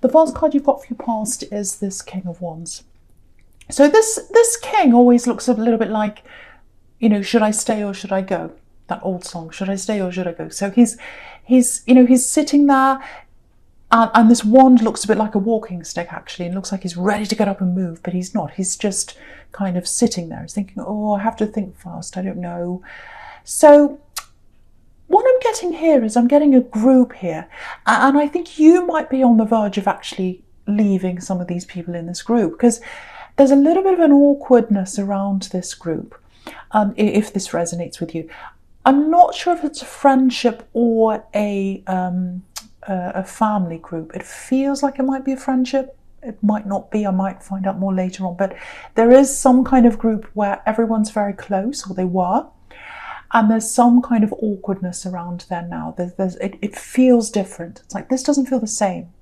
The first card you've got for your past is this King of Wands. So this king always looks a little bit like, should I stay or should I go? That old song, should I stay or should I go? So he's sitting there, and this wand looks a bit like a walking stick, actually. It looks like he's ready to get up and move, but he's not. He's just kind of sitting there. He's thinking, oh, I have to think fast. I don't know. So what I'm getting here is I'm getting a group here. And I think you might be on the verge of actually leaving some of these people in this group, because there's a little bit of an awkwardness around this group, if this resonates with you. I'm not sure if it's a friendship or a family group. It feels like it might be a friendship. It might not be. I might find out more later on. But there is some kind of group where everyone's very close, or they were, and there's some kind of awkwardness around there now. It feels different. It's like, this doesn't feel the same.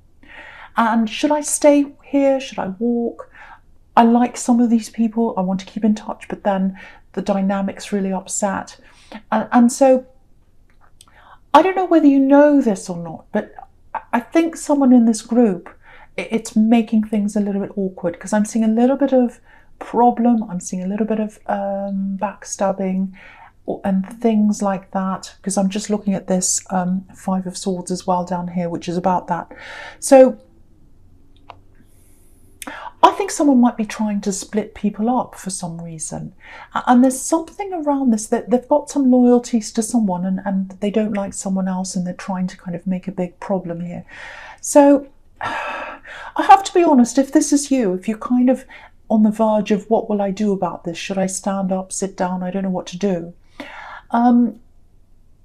And should I stay here? Should I walk? I like some of these people. I want to keep in touch, but then the dynamic's really upset. And so I don't know whether you know this or not, but I think someone in this group, it's making things a little bit awkward, because I'm seeing a little bit of problem. I'm seeing a little bit of backstabbing and things like that, because I'm just looking at this Five of Swords as well down here, which is about that. So I think someone might be trying to split people up for some reason. And there's something around this, that they've got some loyalties to someone, and they don't like someone else, and they're trying to kind of make a big problem here. So I have to be honest, if this is you, if you're kind of on the verge of what will I do about this? Should I stand up, sit down? I don't know what to do. I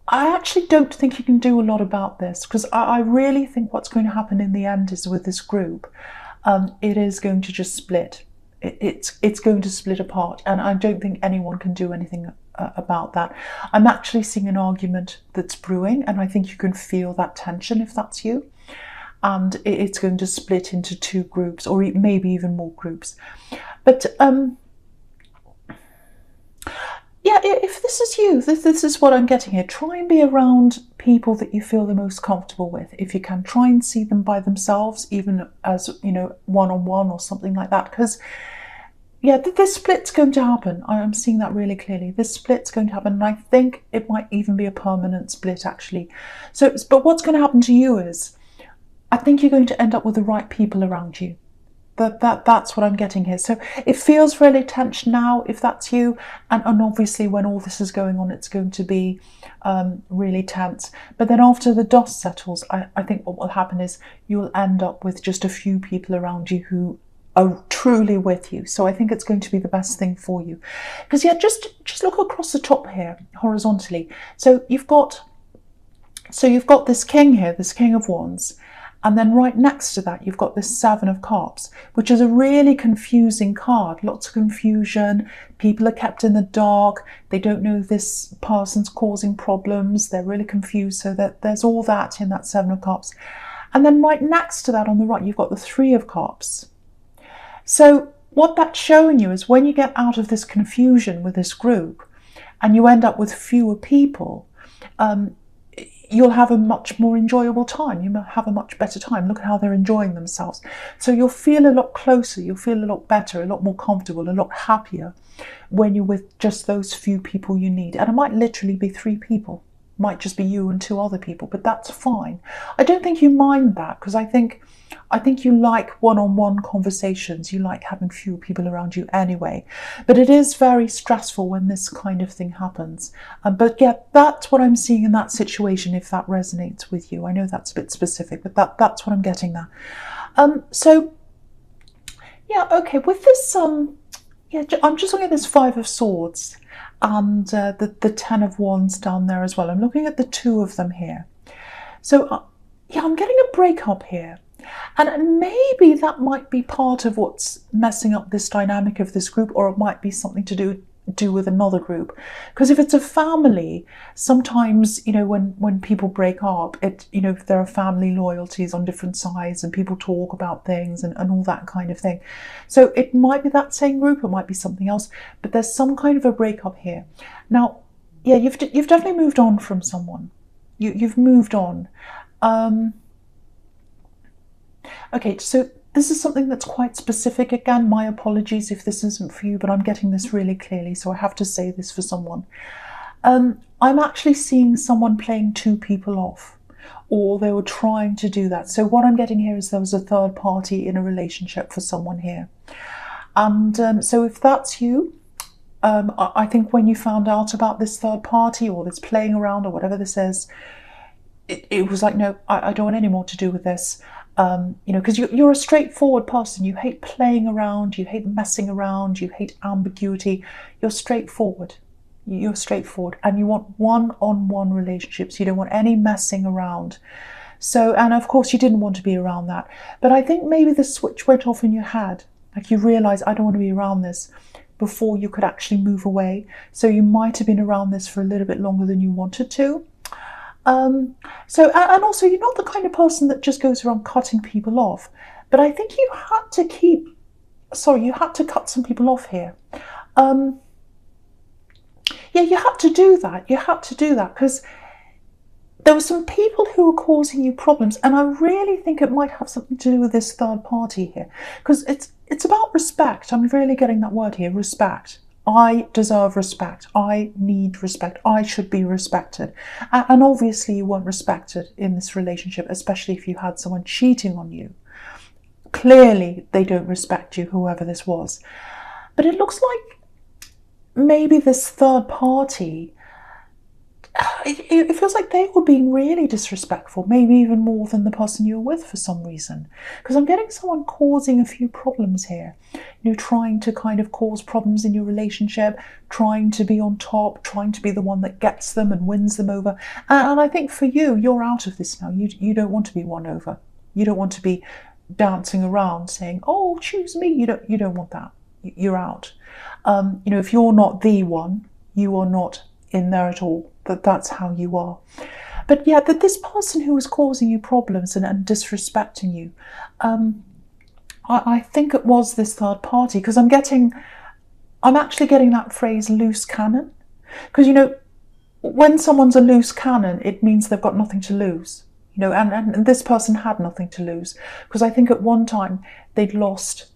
actually don't think you can do a lot about this, because I really think what's going to happen in the end is, with this group, it is going to just split. It's going to split apart, and I don't think anyone can do anything about that. I'm actually seeing an argument that's brewing, and I think you can feel that tension if that's you. And it's going to split into two groups, or maybe even more groups. But yeah, if this is you, this is what I'm getting here. Try and be around people that you feel the most comfortable with. If you can, try and see them by themselves, even as, one-on-one or something like that. Because, yeah, this split's going to happen. I'm seeing that really clearly. This split's going to happen, and I think it might even be a permanent split, actually. So, but what's going to happen to you is, I think you're going to end up with the right people around you. That's what I'm getting here. So it feels really tense now, if that's you, and obviously when all this is going on, it's going to be really tense. But then after the dust settles, I think what will happen is you'll end up with just a few people around you who are truly with you. So I think it's going to be the best thing for you. Because yeah, just look across the top here horizontally. So you've got this king here, this King of Wands. And then right next to that, you've got this Seven of Cups, which is a really confusing card. Lots of confusion. People are kept in the dark. They don't know this person's causing problems. They're really confused. So there's all that in that Seven of Cups. And then right next to that on the right, you've got the Three of Cups. So what that's showing you is, when you get out of this confusion with this group and you end up with fewer people, you'll have a much more enjoyable time. You'll have a much better time. Look at how they're enjoying themselves. So you'll feel a lot closer, you'll feel a lot better, a lot more comfortable, a lot happier when you're with just those few people you need. And it might literally be 3 people. It might just be you and 2 other people, but that's fine. I don't think you mind that, because I think you like one-on-one conversations. You like having fewer people around you anyway. But it is very stressful when this kind of thing happens. But yeah, that's what I'm seeing in that situation, if that resonates with you. I know that's a bit specific, but that's what I'm getting there. So yeah, okay, with this, yeah, I'm just looking at this Five of Swords and the Ten of Wands down there as well. I'm looking at the 2 of them here. So yeah, I'm getting a breakup here. And maybe that might be part of what's messing up this dynamic of this group, or it might be something to do with another group. Because if it's a family, sometimes, when people break up, there are family loyalties on different sides, and people talk about things and all that kind of thing. So it might be that same group, it might be something else, but there's some kind of a breakup here. Now, yeah, you've definitely moved on from someone. You've moved on. Okay, so this is something that's quite specific. Again, my apologies if this isn't for you, but I'm getting this really clearly, so I have to say this for someone. I'm actually seeing someone playing two people off, or they were trying to do that. So what I'm getting here is there was a third party in a relationship for someone here. And so if that's you, I think when you found out about this third party or this playing around or whatever this is, it was like, no, I don't want any more to do with this. Because you're a straightforward person. You hate playing around, you hate messing around, you hate ambiguity. You're straightforward. You're straightforward, and you want one-on-one relationships. You don't want any messing around. So, and of course you didn't want to be around that. But I think maybe the switch went off in your head. Like you realize, I don't want to be around this, before you could actually move away. So you might have been around this for a little bit longer than you wanted to. And also you're not the kind of person that just goes around cutting people off. But I think you had to cut some people off here. Yeah, you had to do that. You had to do that because there were some people who were causing you problems, and I really think it might have something to do with this third party here, because it's about respect. I'm really getting that word here, respect. I deserve respect. I need respect. I should be respected. And obviously you weren't respected in this relationship, especially if you had someone cheating on you. Clearly they don't respect you, whoever this was. But it looks like maybe this third party, it feels like they were being really disrespectful, maybe even more than the person you were with for some reason. Because I'm getting someone causing a few problems here, trying to kind of cause problems in your relationship, trying to be on top, trying to be the one that gets them and wins them over. And I think for you, you're out of this now. You don't want to be won over. You don't want to be dancing around saying, oh, choose me. You don't want that. You're out. If you're not the one, you are not in there at all. That's how you are. But yeah, that this person who was causing you problems and disrespecting you, I think it was this third party, because I'm actually getting that phrase loose cannon. Because when someone's a loose cannon, it means they've got nothing to lose. And this person had nothing to lose, because I think at one time they'd lost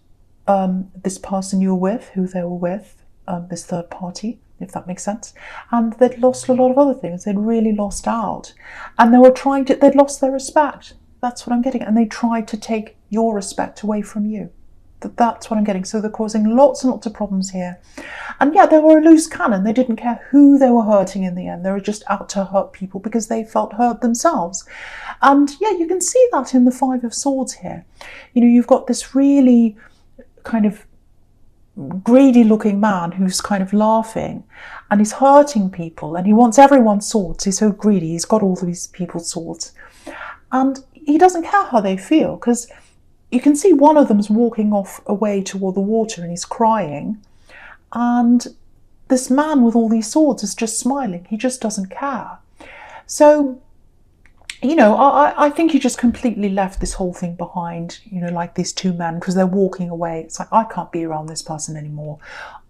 this person you were with, who they were with, this third party, if that makes sense. And they'd lost a lot of other things. They'd really lost out. And they'd lost their respect. That's what I'm getting. And they tried to take your respect away from you. That's what I'm getting. So they're causing lots and lots of problems here. And yeah, they were a loose cannon. They didn't care who they were hurting in the end. They were just out to hurt people because they felt hurt themselves. And yeah, you can see that in the Five of Swords here. You've got this really kind of greedy looking man who's kind of laughing, and he's hurting people, and he wants everyone's swords. He's so greedy. He's got all these people's swords, and he doesn't care how they feel, because you can see one of them's walking off away toward the water and he's crying, and this man with all these swords is just smiling. He just doesn't care. So I think you just completely left this whole thing behind, like these two men, because they're walking away. It's like, I can't be around this person anymore.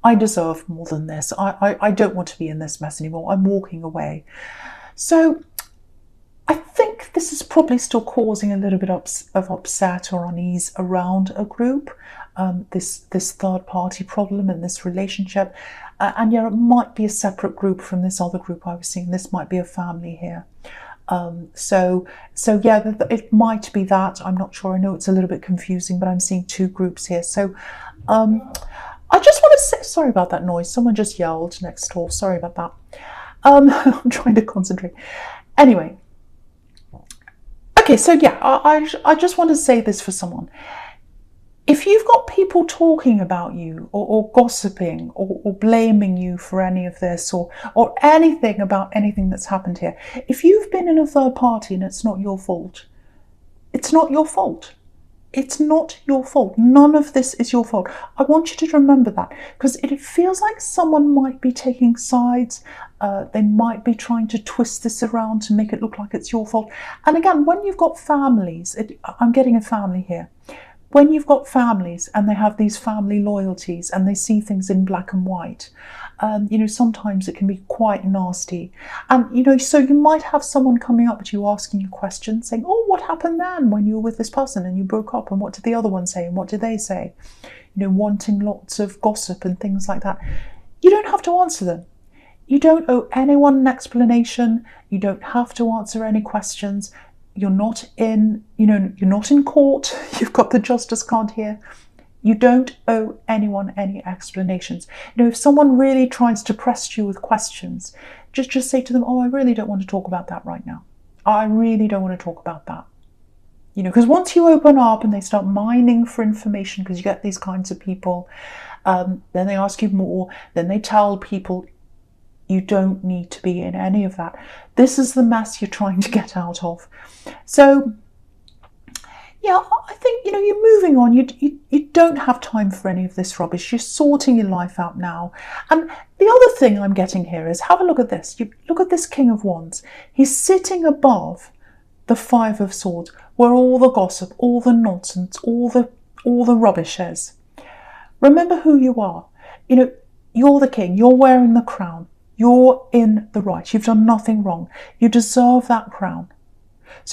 I deserve more than this. I don't want to be in this mess anymore. I'm walking away. So I think this is probably still causing a little bit of upset or unease around a group, this third party problem in this relationship. And yeah, it might be a separate group from this other group I was seeing. This might be a family here. So yeah, it might be that. I'm not sure. I know it's a little bit confusing, but I'm seeing two groups here. So I just want to say, sorry about that noise. Someone just yelled next door. Sorry about that. I'm trying to concentrate. Anyway. Okay, so yeah, I just want to say this for someone. If you've got people talking about you or gossiping or blaming you for any of this or anything about anything that's happened here, if you've been in a third party and it's not your fault, it's not your fault. It's not your fault. None of this is your fault. I want you to remember that, because it feels like someone might be taking sides. They might be trying to twist this around to make it look like it's your fault. And again, when you've got families, I'm getting a family here. when you've got families and they have these family loyalties and they see things in black and white, sometimes it can be quite nasty. And, so you might have someone coming up to you asking you questions, saying, oh, what happened then when you were with this person and you broke up? And what did the other one say? And what did they say? Wanting lots of gossip and things like that. You don't have to answer them. You don't owe anyone an explanation. You don't have to answer any questions. You're not in court. You've got the justice card here. You don't owe anyone any explanations. If someone really tries to press you with questions, just say to them, oh, I really don't want to talk about that right now. I really don't want to talk about that. Because once you open up and they start mining for information, because you get these kinds of people, then they ask you more, then they tell people. You don't need to be in any of that. This is the mess you're trying to get out of. So, yeah, I think, you're moving on. You don't have time for any of this rubbish. You're sorting your life out now. And the other thing I'm getting here is, have a look at this. You look at this King of Wands. He's sitting above the Five of Swords, where all the gossip, all the nonsense, all the rubbish is. Remember who you are. You're the king. You're wearing the crown. You're in the right. You've done nothing wrong. You deserve that crown.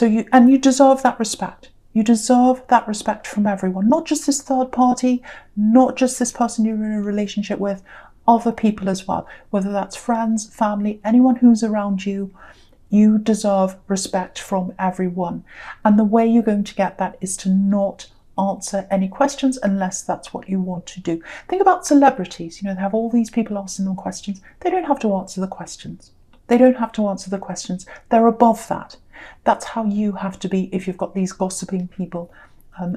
And you deserve that respect. You deserve that respect from everyone, not just this third party, not just this person you're in a relationship with, other people as well, whether that's friends, family, anyone who's around you. You deserve respect from everyone. And the way you're going to get that is to not answer any questions unless that's what you want to do. Think about celebrities. They have all these people asking them questions. They don't have to answer the questions. They don't have to answer the questions. They're above that. That's how you have to be if you've got these gossiping people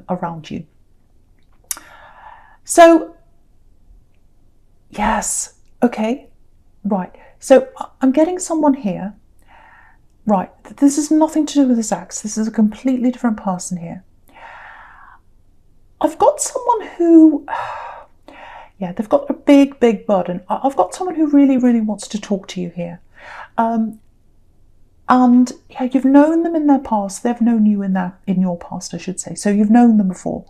around you. So, yes, okay, right. So I'm getting someone here. Right, this is nothing to do with this ex. This is a completely different person here. I've got someone who, they've got a big, big burden. I've got someone who really, really wants to talk to you here. You've known them in their past. They've known you in your past, I should say. So you've known them before.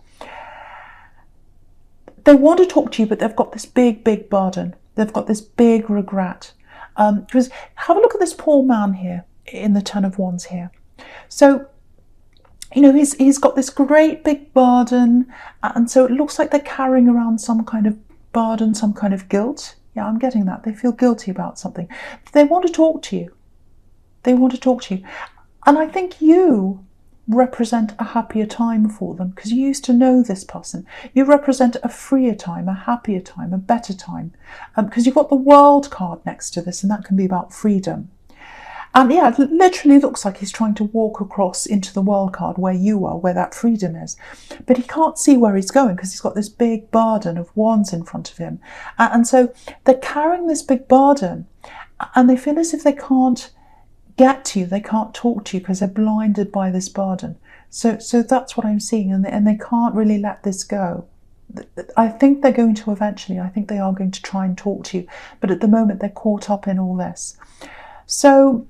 They want to talk to you, but they've got this big, big burden. They've got this big regret. Because have a look at this poor man here in the Ten of Wands here. So, he's got this great big burden, and so it looks like they're carrying around some kind of burden, some kind of guilt. Yeah, I'm getting that. They feel guilty about something. They want to talk to you. They want to talk to you. And I think you represent a happier time for them because you used to know this person. You represent a freer time, a happier time, a better time. Because you've got the World card next to this, and that can be about freedom. And yeah, it literally looks like he's trying to walk across into the World card where you are, where that freedom is. But he can't see where he's going because he's got this big burden of wands in front of him. And so they're carrying this big burden and they feel as if they can't get to you, they can't talk to you because they're blinded by this burden. So that's what I'm seeing, and they can't really let this go. I think they're going to eventually. I think they are going to try and talk to you. But at the moment, they're caught up in all this. So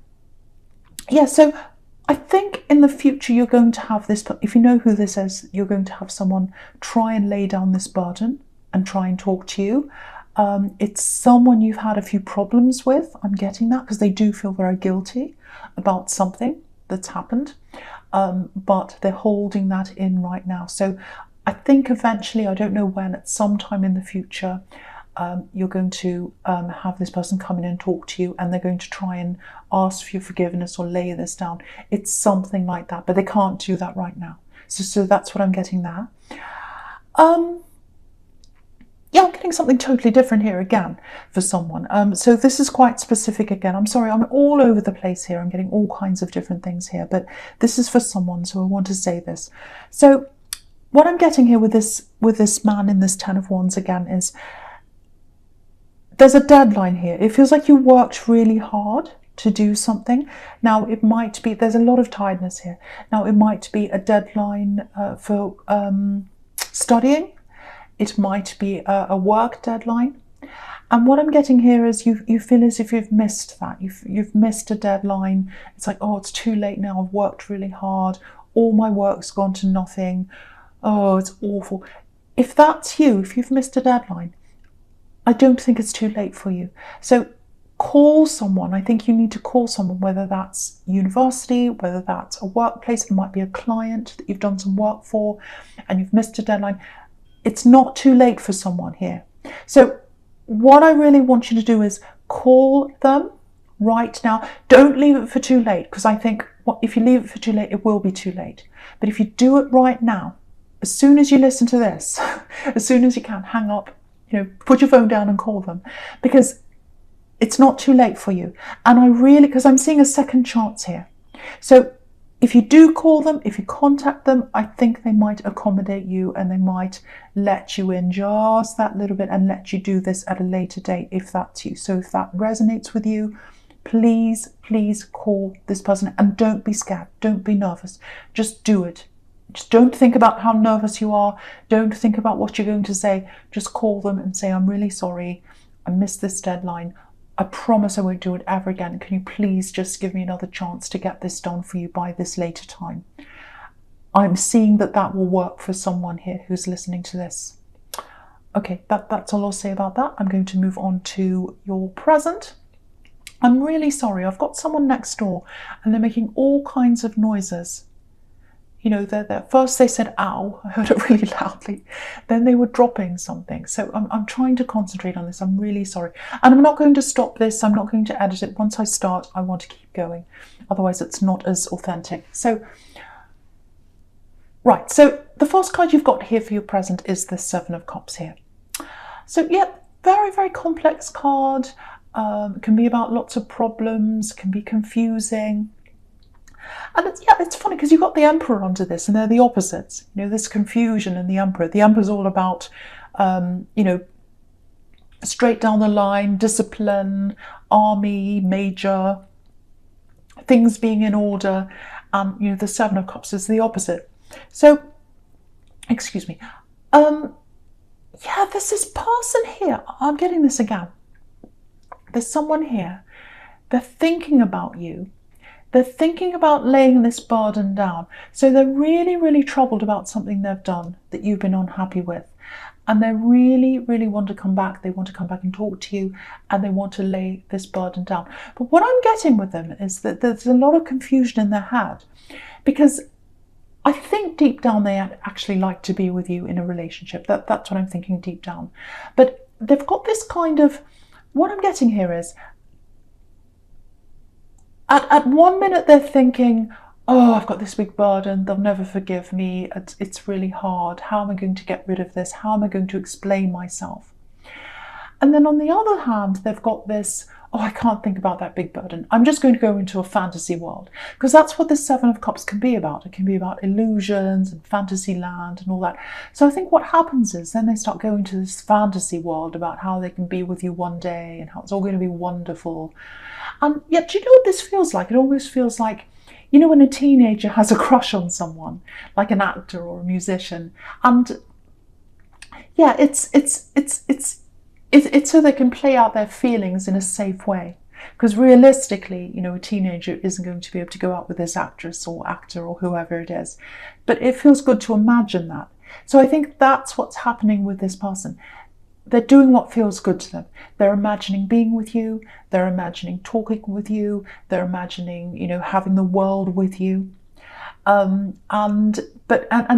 I think in the future you're going to have this, if you know who this is, you're going to have someone try and lay down this burden and try and talk to you. It's someone you've had a few problems with, I'm getting that, because they do feel very guilty about something that's happened, but they're holding that in right now. So I think eventually, I don't know when, at some time in the future, you're going to have this person come in and talk to you, and they're going to try and ask for your forgiveness or lay this down. It's something like that, but they can't do that right now. So that's what I'm getting there. Yeah, I'm getting something totally different here again for someone. So this is quite specific again. I'm sorry, I'm all over the place here. I'm getting all kinds of different things here, but this is for someone, so I want to say this. So what I'm getting here with this man in this Ten of Wands again is there's a deadline here. It feels like you worked really hard to do something. Now it might be, there's a lot of tiredness here. Now it might be a deadline for studying. It might be a work deadline. And what I'm getting here is you feel as if you've missed that. You've missed a deadline. It's like, oh, it's too late now. I've worked really hard. All my work's gone to nothing. Oh, it's awful. If that's you, if you've missed a deadline, I don't think it's too late for you. So call someone. I think you need to call someone, whether that's university, whether that's a workplace, it might be a client that you've done some work for and you've missed a deadline. It's not too late for someone here. So what I really want you to do is call them right now. Don't leave it for too late, because I think if you leave it for too late, it will be too late. But if you do it right now, as soon as you listen to this, as soon as you can, hang up, put your phone down and call them, because it's not too late for you. And I really, because I'm seeing a second chance here. So if you do call them, if you contact them, I think they might accommodate you and they might let you in just that little bit and let you do this at a later date if that's you. So if that resonates with you, please call this person, and don't be scared. Don't be nervous. Just do it. Just don't think about how nervous you are. Don't think about what you're going to say. Just call them and say, I'm really sorry. I missed this deadline. I promise I won't do it ever again. Can you please just give me another chance to get this done for you by this later time? I'm seeing that will work for someone here who's listening to this. Okay, that's all I'll say about that. I'm going to move on to your present. I'm really sorry. I've got someone next door and they're making all kinds of noises. First they said, ow, I heard it really loudly. Then they were dropping something. So I'm trying to concentrate on this. I'm really sorry. And I'm not going to stop this. I'm not going to edit it. Once I start, I want to keep going. Otherwise, it's not as authentic. So, right. So the first card you've got here for your present is the Seven of Cups here. So, yeah, very, very complex card. It can be about lots of problems, can be confusing. And it's funny because you've got the Emperor under this and they're the opposites. This confusion and the Emperor. The Emperor's all about, straight down the line, discipline, army, major, things being in order. And, the Seven of Cups is the opposite. So, excuse me. There's this person here. I'm getting this again. There's someone here. They're thinking about you. They're thinking about laying this burden down. So they're really, really troubled about something they've done that you've been unhappy with. And they really, really want to come back. They want to come back and talk to you, and they want to lay this burden down. But what I'm getting with them is that there's a lot of confusion in their head, because I think deep down they actually like to be with you in a relationship. That's what I'm thinking deep down. But they've got this kind of, what I'm getting here is, at one minute they're thinking, oh, I've got this big burden, they'll never forgive me, it's really hard, how am I going to get rid of this, how am I going to explain myself? And then on the other hand, they've got this, oh, I can't think about that big burden, I'm just going to go into a fantasy world. Because that's what the Seven of Cups can be about. It can be about illusions and fantasy land and all that. So I think what happens is then they start going to this fantasy world about how they can be with you one day and how it's all going to be wonderful. And yet, do you know what this feels like? It almost feels like, when a teenager has a crush on someone, like an actor or a musician, and yeah, it's so they can play out their feelings in a safe way. Because realistically, a teenager isn't going to be able to go out with this actress or actor or whoever it is. But it feels good to imagine that. So I think that's what's happening with this person. They're doing what feels good to them. They're imagining being with you. They're imagining talking with you. They're imagining, having the world with you. And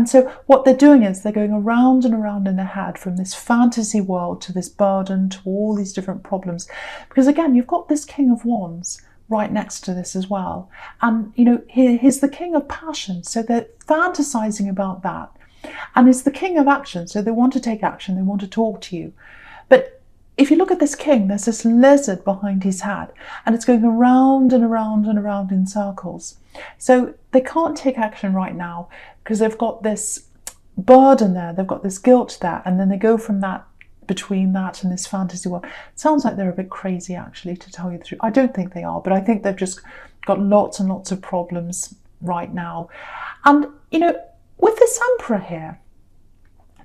so what they're doing is they're going around and around in their head from this fantasy world to this burden to all these different problems. Because again, you've got this King of Wands right next to this as well. And, he's the King of Passion. So they're fantasizing about that. And he's the King of Action. So they want to take action. They want to talk to you. But if you look at this king, there's this lizard behind his head, and it's going around and around and around in circles. So they can't take action right now because they've got this burden there, they've got this guilt there, and then they go from that, between that and this fantasy world. It sounds like they're a bit crazy, actually, to tell you the truth. I don't think they are, but I think they've just got lots and lots of problems right now. And, with this Emperor here,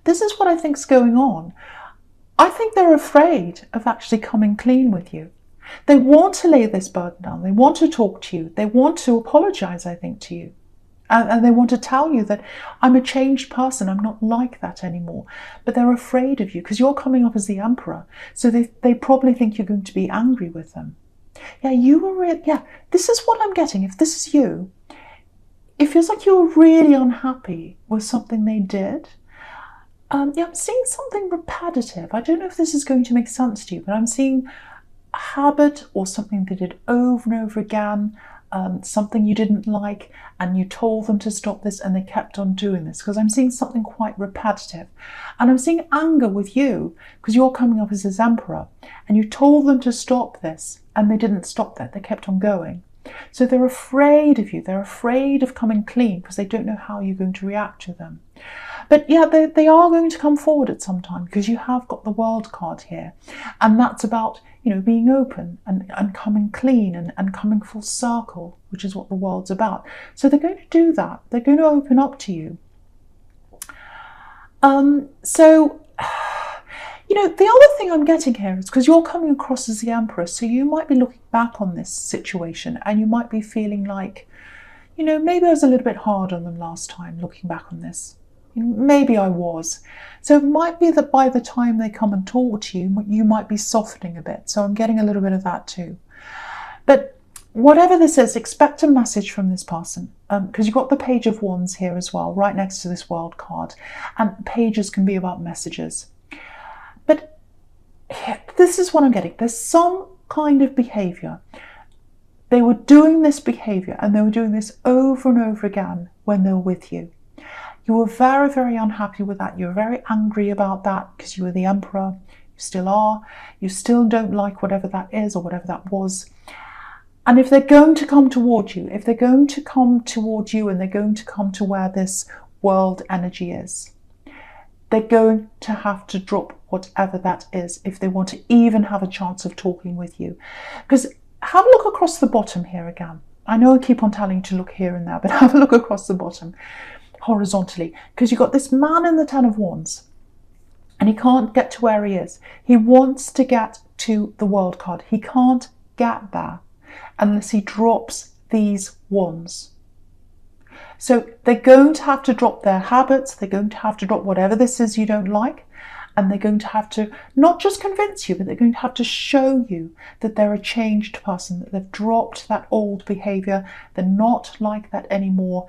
this is what I think's going on. I think they're afraid of actually coming clean with you. They want to lay this burden down. They want to talk to you. They want to apologize, I think, to you. And they want to tell you that I'm a changed person, I'm not like that anymore. But they're afraid of you because you're coming up as the Emperor. So they probably think you're going to be angry with them. Yeah, you were yeah, this is what I'm getting. If this is you, it feels like you were really unhappy with something they did. Yeah, I'm seeing something repetitive. I don't know if this is going to make sense to you, but I'm seeing a habit or something they did over and over again. Something you didn't like and you told them to stop this and they kept on doing this, because I'm seeing something quite repetitive. And I'm seeing anger with you because you're coming up as this Emperor and you told them to stop this and they didn't stop that, they kept on going. So they're afraid of you, they're afraid of coming clean because they don't know how you're going to react to them. But yeah, they are going to come forward at some time because you have got the World card here, and that's about, you know, being open and coming clean and coming full circle, which is what the World's about. So they're going to do that. They're going to open up to you. So, you know, the other thing I'm getting here is because you're coming across as the Emperor, so you might be looking back on this situation and you might be feeling like, you know, maybe I was a little bit hard on them last time looking back on this. Maybe I was. So it might be that by the time they come and talk to you, you might be softening a bit. So I'm getting a little bit of that too. But whatever this is, expect a message from this person, because you've got the Page of Wands here as well, right next to this World card. And pages can be about messages. But this is what I'm getting. There's some kind of behaviour. They were doing this behaviour and they were doing this over and over again when they were with you. You were very, very unhappy with that. You were very angry about that because you were the Emperor. You still are. You still don't like whatever that is or whatever that was. And if they're going to come towards you, if they're going to come towards you and they're going to come to where this World energy is, they're going to have to drop whatever that is if they want to even have a chance of talking with you. Because have a look across the bottom here again. I know I keep on telling you to look here and there, but have a look across the bottom horizontally, because you've got this man in the Ten of Wands and he can't get to where he is. He wants to get to the World card. He can't get there unless he drops these wands. So they're going to have to drop their habits, they're going to have to drop whatever this is you don't like, and they're going to have to not just convince you, but they're going to have to show you that they're a changed person, that they've dropped that old behaviour, they're not like that anymore.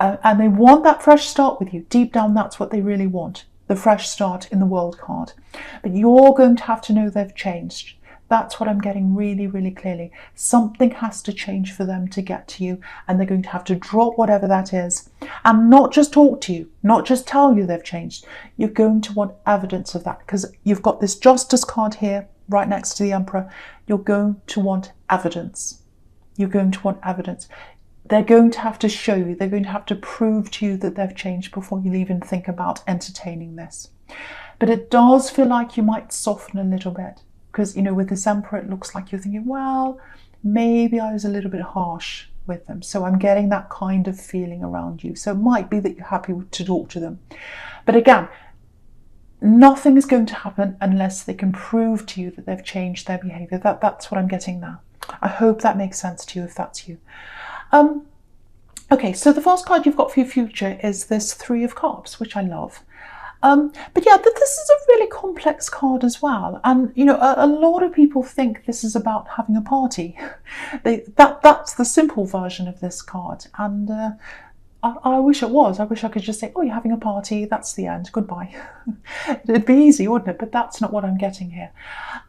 And they want that fresh start with you. Deep down, that's what they really want, the fresh start in the World card. But you're going to have to know they've changed. That's what I'm getting really, really clearly. Something has to change for them to get to you, and they're going to have to drop whatever that is and not just talk to you, not just tell you they've changed. You're going to want evidence of that because you've got this Justice card here right next to the Emperor. You're going to want evidence. You're going to want evidence. They're going to have to show you, they're going to have to prove to you that they've changed before you'll even think about entertaining this. But it does feel like you might soften a little bit because, you know, with this Emperor, it looks like you're thinking, well, maybe I was a little bit harsh with them. So I'm getting that kind of feeling around you. So it might be that you're happy to talk to them. But again, nothing is going to happen unless they can prove to you that they've changed their behaviour. That's what I'm getting now. I hope that makes sense to you if that's you. Okay, so the first card you've got for your future is this Three of Cups, which I love. But yeah, this is a really complex card as well. And, you know, a lot of people think this is about having a party. That's the simple version of this card. And I wish it was. I wish I could just say, oh, you're having a party, that's the end, goodbye. It'd be easy, wouldn't it? But that's not what I'm getting here.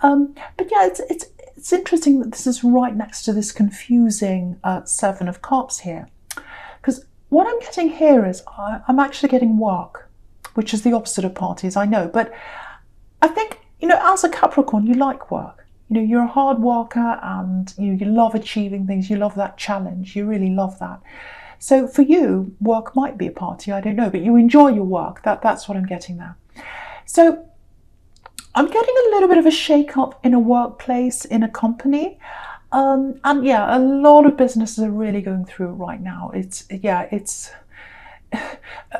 But yeah, it's interesting that this is right next to this confusing Seven of Cups here. Because what I'm getting here is I'm actually getting work, which is the opposite of parties, I know. But I think, you know, as a Capricorn, you like work. You know, you're a hard worker and you love achieving things. You love that challenge. You really love that. So for you, work might be a party, I don't know, but you enjoy your work. That's what I'm getting there. So I'm getting a little bit of a shake-up in a workplace, in a company. And yeah, a lot of businesses are really going through it right now. It's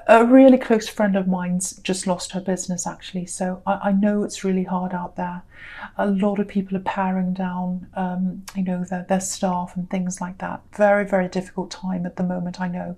a really close friend of mine's just lost her business actually. So I know it's really hard out there. A lot of people are paring down, you know, their staff and things like that. Very, very difficult time at the moment, I know.